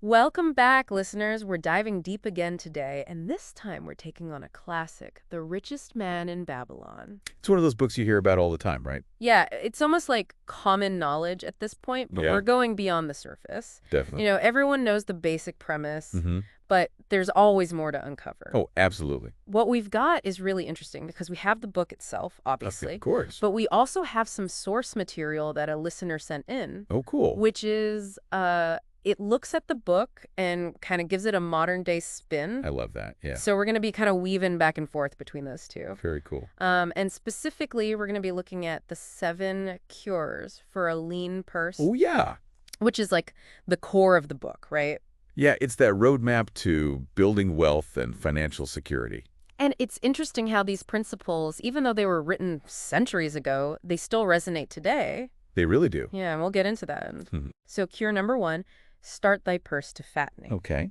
Welcome back, listeners. We're diving deep again today, and this time we're taking on a classic, The Richest Man in Babylon. It's one of those books you hear about all the time, right? Yeah, it's almost like common knowledge at this point, but Yeah, we're going beyond the surface. definitely. Everyone knows the basic premise, hmm but there's always more to uncover. Oh, absolutely. What we've got is really interesting because we have the book itself, Of obviously, course. but we also have some source material that a listener sent in, Oh, cool. which is it looks at the book and kind of gives it a modern day spin. I love that. Yeah, So we're going to be kind of weaving back and forth between those two. very cool. And specifically, we're going to be looking at the 7 cures for a lean purse, Oh, yeah. which is like the core of the book, right? Yeah, it's that roadmap to building wealth and financial security. And it's interesting how these principles, even though they were written centuries ago, they still resonate today. They really do. Yeah, and we'll get into that. Mhm. So cure number 1, start thy purse to fattening. Okay.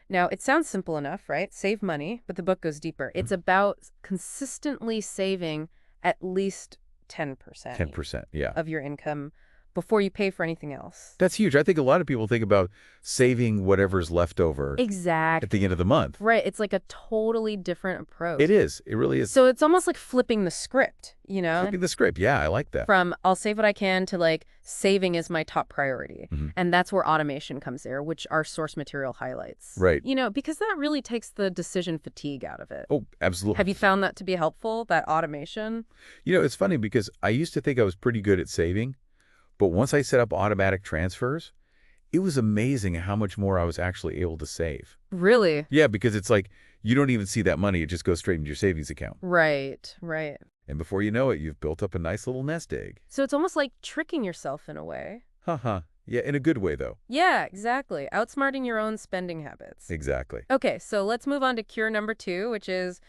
Now, it sounds simple enough, right? Save money, but the book goes deeper. It's about consistently saving at least 10% 10%. Yeah. of your income before you pay for anything else. That's huge. I think a lot of people think about saving whatever's left over at Exactly. the end of the month. Right. It's like a totally different approach. It is. It really is. So it's almost like flipping the script, Flipping the script. Yeah, I like that. From I'll save what I can to like saving is my top priority. Mhm. And that's where automation comes there, which our source material highlights. Right. Because that really takes the decision fatigue out of it. Oh, absolutely. Have you found that to be helpful, that automation? It's funny because I used to think I was pretty good at saving, but once I set up automatic transfers, it was amazing how much more I was actually able to save. Really? Yeah, because it's like you don't even see that money. It just goes straight into your savings account. Right, right. And before you know it, you've built up a nice little nest egg. So it's almost like tricking yourself in a way. Haha. Yeah, in a good way, though. Yeah, exactly. Outsmarting your own spending habits. Exactly. Okay, so let's move on to cure number 2, which is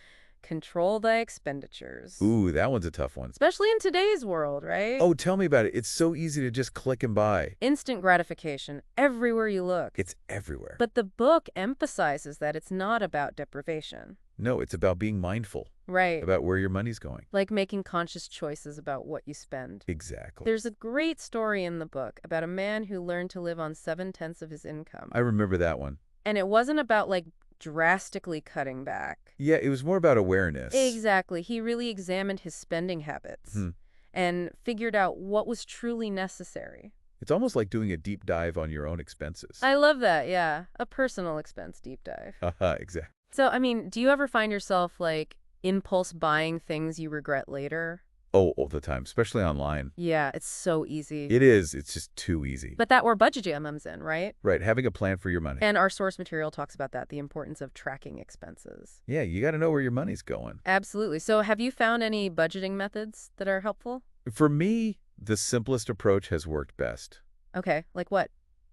control thy expenditures. Ooh, that one's a tough one. Especially in today's world, right? Oh, tell me about it. It's so easy to just click and buy. Instant gratification everywhere you look. It's everywhere. But the book emphasizes that it's not about deprivation. No, it's about being mindful Right. about where your money's going. Like making conscious choices about what you spend. Exactly. There's a great story in the book about a man who learned to live on 7/10 of his income. I remember that one. And it wasn't about like drastically cutting back. Yeah, it was more about awareness. Exactly. He really examined his spending habits Hmm. and figured out what was truly necessary. It's almost like doing a deep dive on your own expenses. I love that, yeah. A personal expense deep dive. Haha, exactly. So, do you ever find yourself like impulse buying things you regret later? Oh, all the time, especially online. Yeah, it's so easy. It is. It's just too easy. But that where budgeting comes in, right? Right, having a plan for your money. And our source material talks about that, the importance of tracking expenses. Yeah, you got to know where your money's going. Absolutely. So have you found any budgeting methods that are helpful? For me, the simplest approach has worked best. Okay, like what?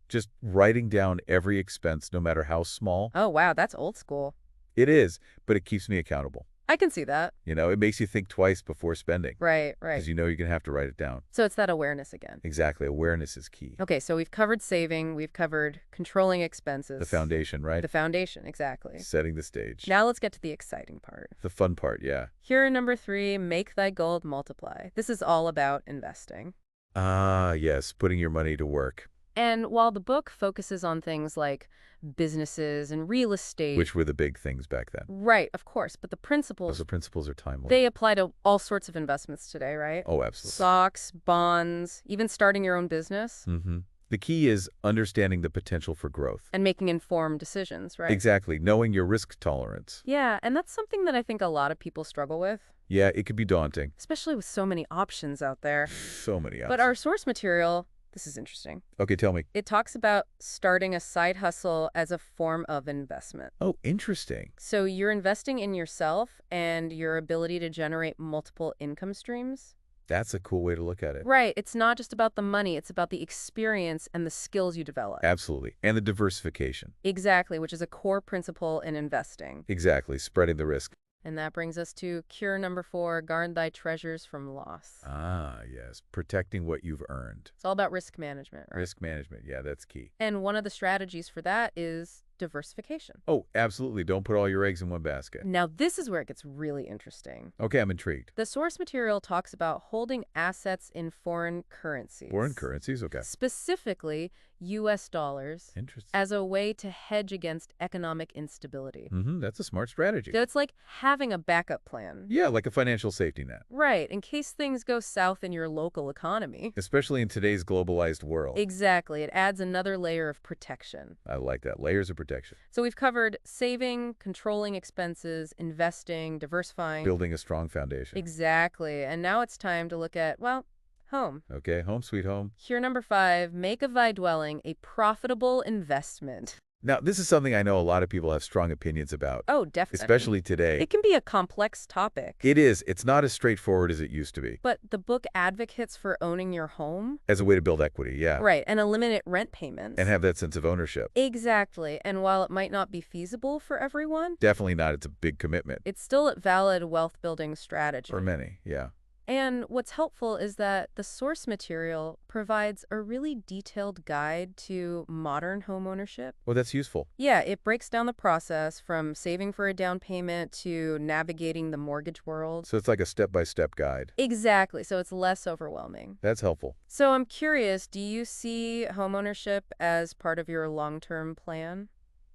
Just writing down every expense, no matter how small. Oh, wow, that's old school. It is, but it keeps me accountable. I can see that. It makes you think twice before spending. Right, right. Because you know you're going to have to write it down. So it's that awareness again. Exactly. Awareness is key. Okay, so we've covered saving, we've covered controlling expenses. The foundation, right? The foundation, exactly. Setting the stage. Now let's get to the exciting part. The fun part, yeah. Cure number 3, make thy gold multiply. This is all about investing. Ah, yes, putting your money to work. And while the book focuses on things like businesses and real estate. Which were the big things back then. Right, of course. But the principles, Those principles are timeless. they apply to all sorts of investments today, right? Oh, absolutely. Stocks, bonds, even starting your own business. Mm-hmm. The key is understanding the potential for growth. And making informed decisions, right? Exactly. Knowing your risk tolerance. Yeah, and that's something that I think a lot of people struggle with, Yeah, it could be daunting. especially with so many options out there. So many options. But our source material, this is interesting. Okay, tell me. It talks about starting a side hustle as a form of investment. Oh, interesting. So you're investing in yourself and your ability to generate multiple income streams. That's a cool way to look at it. Right. It's not just about the money. It's about the experience and the skills you develop. Absolutely. And the diversification. Exactly, which is a core principle in investing. Exactly. Spreading the risk. And that brings us to cure number 4, guard thy treasures from loss. Ah, yes. Protecting what you've earned. It's all about risk management, right? Risk management. Yeah, that's key. And one of the strategies for that is diversification. Oh, absolutely. Don't put all your eggs in one basket. Now, this is where it gets really interesting. Okay, I'm intrigued. The source material talks about holding assets in foreign currencies. Foreign currencies? Okay. Specifically, U.S. dollars Interesting. as a way to hedge against economic instability. That's a smart strategy. So it's like having a backup plan. Yeah, like a financial safety net. Right, in case things go south in your local economy. Especially in today's globalized world. Exactly. It adds another layer of protection. I like that. Layers of protection. So we've covered saving, controlling expenses, investing, diversifying. Building a strong foundation. Exactly. And now it's time to look at, well, home. Okay, home sweet home. Cure number 5, make a VI dwelling a profitable investment. Now, this is something I know a lot of people have strong opinions about. Oh, definitely. Especially today. It can be a complex topic. It is. It's not as straightforward as it used to be. But the book advocates for owning your home. As a way to build equity, yeah. Right, and eliminate rent payments. And have that sense of ownership. Exactly. And while it might not be feasible for everyone, Definitely not. It's a big commitment. it's still a valid wealth-building strategy. For many, yeah. And what's helpful is that the source material provides a really detailed guide to modern homeownership. Well, that's useful. Yeah, it breaks down the process from saving for a down payment to navigating the mortgage world. So it's like a step-by-step guide. Exactly, so it's less overwhelming. That's helpful. So I'm curious, do you see homeownership as part of your long-term plan?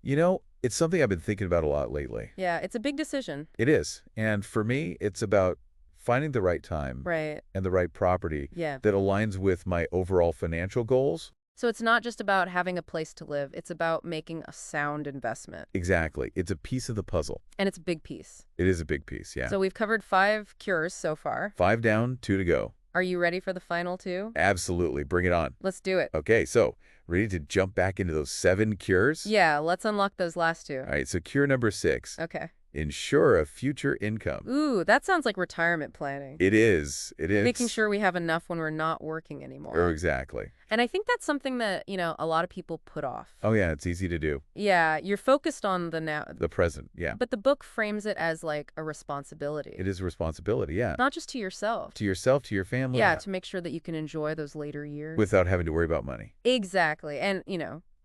You know, it's something I've been thinking about a lot lately. Yeah, it's a big decision. It is. And for me, it's about finding the right time Right. and the right property Yeah. that aligns with my overall financial goals. So it's not just about having a place to live, it's about making a sound investment. Exactly. It's a piece of the puzzle. And it's a big piece. It is a big piece, yeah. So we've covered 5 cures so far. 5 down, 2 to go. Are you ready for the final 2? Absolutely. Bring it on. Let's do it. Okay, so ready to jump back into those 7 cures? Yeah, let's unlock those last 2. All right, so cure number 6. Okay. Ensure a future income. Ooh, that sounds like retirement planning. It is. It is. Making sure we have enough when we're not working anymore. Exactly. And I think that's something that, a lot of people put off. Oh, yeah, it's easy to do. Yeah, you're focused on the now. The present, yeah. But the book frames it as like a responsibility. It is a responsibility, yeah. Not just to yourself. To yourself, to your family. Yeah, to make sure that you can enjoy those later years. Without having to worry about money. Exactly. And,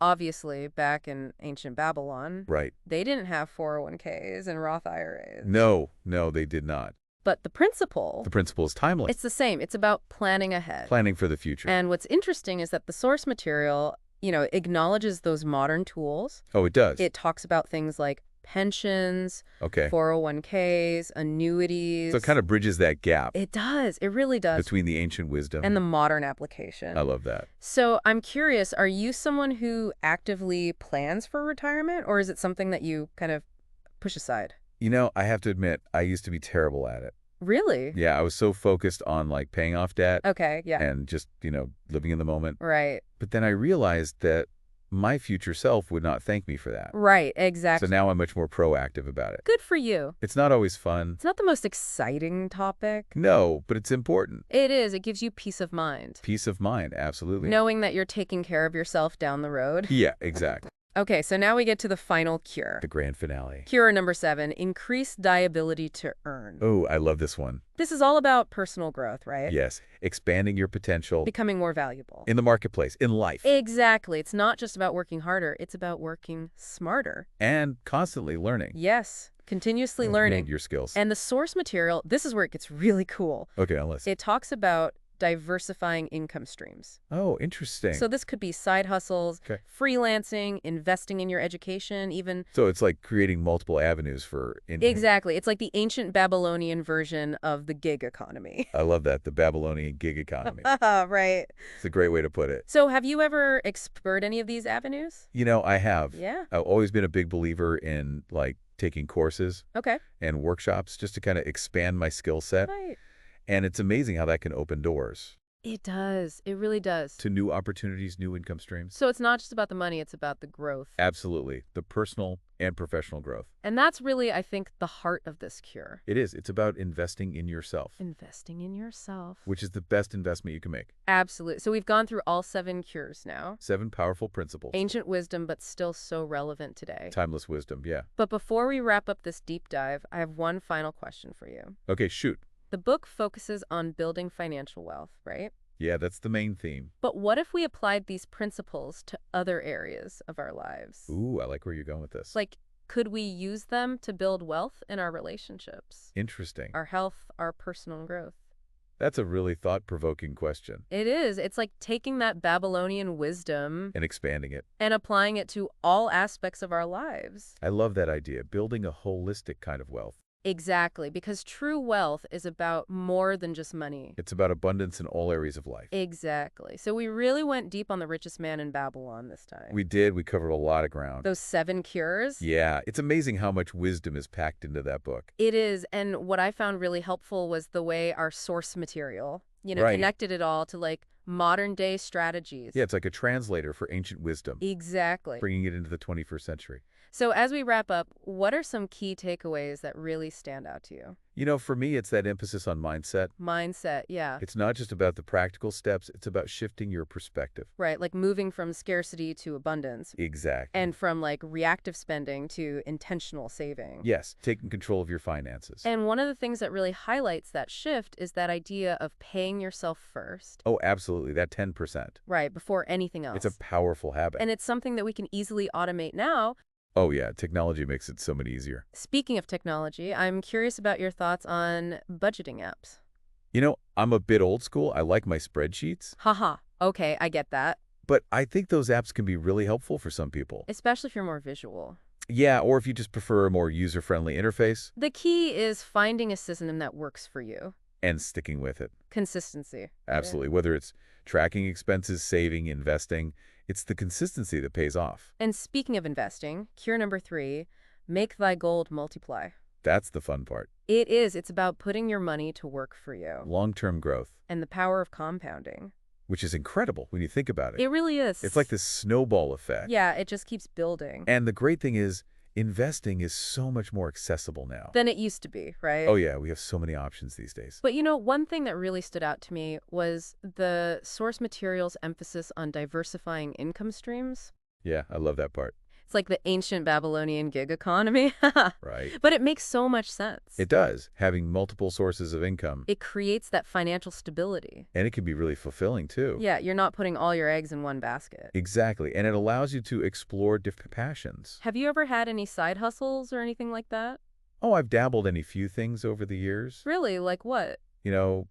obviously back in ancient Babylon, Right. they didn't have 401ks and Roth IRAs. No, they did not. But the principle, The principle is timeless. it's the same. It's about planning ahead. Planning for the future. And what's interesting is that the source material, acknowledges those modern tools. Oh, it does? It talks about things like pensions, Okay. 401ks, annuities. So it kind of bridges that gap It does. It really does. between the ancient wisdom. And the modern application. I love that. So I'm curious, are you someone who actively plans for retirement, or is it something that you kind of push aside? I have to admit, I used to be terrible at it. Really? Yeah, I was so focused on like paying off debt Okay, yeah. and just, living in the moment. Right. But then I realized that my future self would not thank me for that. Right, exactly. So now I'm much more proactive about it. Good for you. It's not always fun. It's not the most exciting topic. No, but it's important. It is. It gives you peace of mind. Peace of mind, absolutely. Knowing that you're taking care of yourself down the road. Yeah, exactly. Okay, so now we get to the final cure. The grand finale. Cure number 7, increase die ability to earn. Oh, I love this one. This is all about personal growth, right? Yes, expanding your potential Becoming more valuable. in the marketplace, in life, Exactly. It's not just about working harder. It's about working smarter. and constantly learning. Yes. Continuously learning. Your skills. And the source material, this is where it gets really cool. Okay, unless. It talks about diversifying income streams. Oh, interesting. So this could be side hustles, Okay. freelancing, investing in your education, even. So it's like creating multiple avenues for income. Exactly. It's like the ancient Babylonian version of the gig economy. I love that, the Babylonian gig economy. Right. It's a great way to put it. So have you ever explored any of these avenues? I have. Yeah. I've always been a big believer in like taking courses Okay. and workshops just to kind of expand my skill set. Right. And it's amazing how that can open doors It does. It really does. to new opportunities, new income streams. So it's not just about the money, it's about the growth. Absolutely. The personal and professional growth. And that's really, I think, the heart of this cure. It is. It's about investing in yourself, Investing in yourself. which is the best investment you can make. Absolutely. So we've gone through all 7 cures now. 7 powerful principles. Ancient wisdom, but still so relevant today. Timeless wisdom, yeah. But before we wrap up this deep dive, I have one final question for you. Okay, shoot. The book focuses on building financial wealth, right? Yeah, that's the main theme. But what if we applied these principles to other areas of our lives? Ooh, I like where you're going with this. Like, could we use them to build wealth in our relationships, Interesting. our health, our personal growth? That's a really thought-provoking question. It is. It's like taking that Babylonian wisdom And expanding it. and applying it to all aspects of our lives. I love that idea, building a holistic kind of wealth. Exactly, because true wealth is about more than just money. It's about abundance in all areas of life. Exactly. So we really went deep on the richest man in Babylon this time. We did. We covered a lot of ground. Those 7 cures? Yeah, it's amazing how much wisdom is packed into that book. It is, and what I found really helpful was the way our source material, Right. connected it all to like modern day strategies. Yeah, it's like a translator for ancient wisdom, Exactly. bringing it into the 21st century. So as we wrap up, what are some key takeaways that really stand out to you? For me, it's that emphasis on mindset. Mindset, yeah. It's not just about the practical steps, it's about shifting your perspective. Right, like moving from scarcity to abundance. Exactly. And from like reactive spending to intentional saving. Yes, taking control of your finances. And one of the things that really highlights that shift is that idea of paying yourself first. Oh, absolutely, that 10%. Right, before anything else. It's a powerful habit. And it's something that we can easily automate now. Oh yeah, technology makes it so much easier. Speaking of technology, I'm curious about your thoughts on budgeting apps. I'm a bit old school. I like my spreadsheets. Haha, okay, I get that. But I think those apps can be really helpful for some people. Especially if you're more visual. Yeah, or if you just prefer a more user-friendly interface. The key is finding a system that works for you. And sticking with it. Consistency. Absolutely. Whether it's tracking expenses, saving, investing, it's the consistency that pays off. And speaking of investing, cure number 3, make thy gold multiply. That's the fun part. It is. It's about putting your money to work for you. Long-term growth. And the power of compounding. Which is incredible when you think about it. It really is. It's like this snowball effect. Yeah, it just keeps building. And the great thing is, investing is so much more accessible now. Than it used to be, right? Oh yeah, we have so many options these days. But one thing that really stood out to me was the source material's emphasis on diversifying income streams. Yeah, I love that part. It's like the ancient Babylonian gig economy. Right. But it makes so much sense. It does, having multiple sources of income. It creates that financial stability. And it can be really fulfilling too. Yeah, you're not putting all your eggs in one basket. Exactly, and it allows you to explore different passions. Have you ever had any side hustles or anything like that? Oh, I've dabbled in a few things over the years. Really? Like what?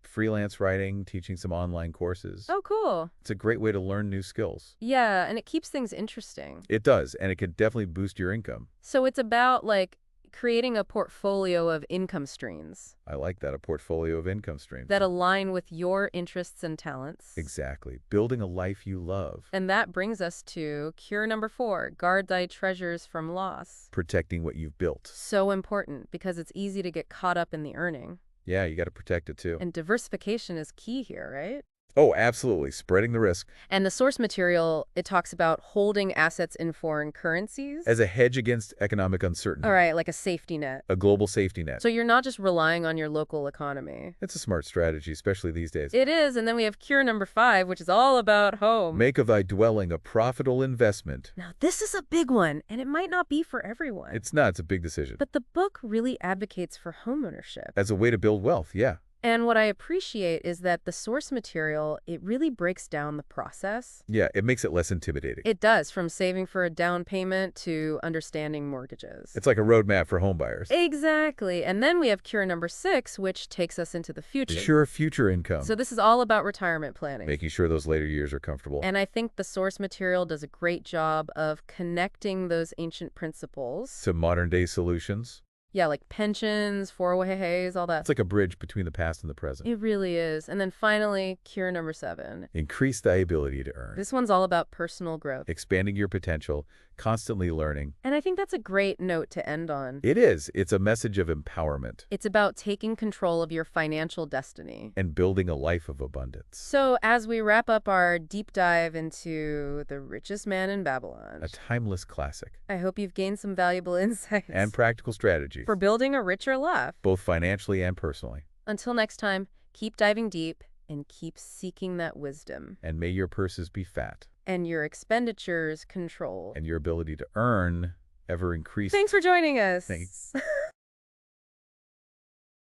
Freelance writing, teaching some online courses. Oh, cool. It's a great way to learn new skills. Yeah, and it keeps things interesting. It does, and it can definitely boost your income. So it's about, like, creating a portfolio of income streams. I like that, a portfolio of income streams. That align with your interests and talents. Exactly. Building a life you love. And that brings us to cure number 4, guard thy treasures from loss. Protecting what you've built. So important, because it's easy to get caught up in the earning. Yeah, you got to protect it too. And diversification is key here, right? Oh, absolutely. Spreading the risk. And the source material, it talks about holding assets in foreign currencies. As a hedge against economic uncertainty. All right, like a safety net. A global safety net. So you're not just relying on your local economy. It's a smart strategy, especially these days. It is, and then we have cure number 5, which is all about home. Make of thy dwelling a profitable investment. Now, this is a big one, and it might not be for everyone. It's not. It's a big decision. But the book really advocates for homeownership. As a way to build wealth, yeah. And what I appreciate is that the source material, it really breaks down the process. Yeah, it makes it less intimidating. It does, from saving for a down payment to understanding mortgages. It's like a roadmap for home buyers. Exactly. And then we have cure number 6, which takes us into the future. Ensure future income. So this is all about retirement planning. Making sure those later years are comfortable. And I think the source material does a great job of connecting those ancient principles. To modern-day solutions. Yeah, like pensions, 401ks, all that. It's like a bridge between the past and the present. It really is. And then finally, cure number 7. Increase thy ability to earn. This one's all about personal growth. Expanding your potential, constantly learning. And I think that's a great note to end on. It is. It's a message of empowerment. It's about taking control of your financial destiny. And building a life of abundance. So as we wrap up our deep dive into The Richest Man in Babylon, A timeless classic. I hope you've gained some valuable insights. And practical strategies. For building a richer life. Both financially and personally. Until next time, keep diving deep and keep seeking that wisdom. And may your purses be fat. And your expenditures controlled. And your ability to earn ever increase. Thanks for joining us. Thanks.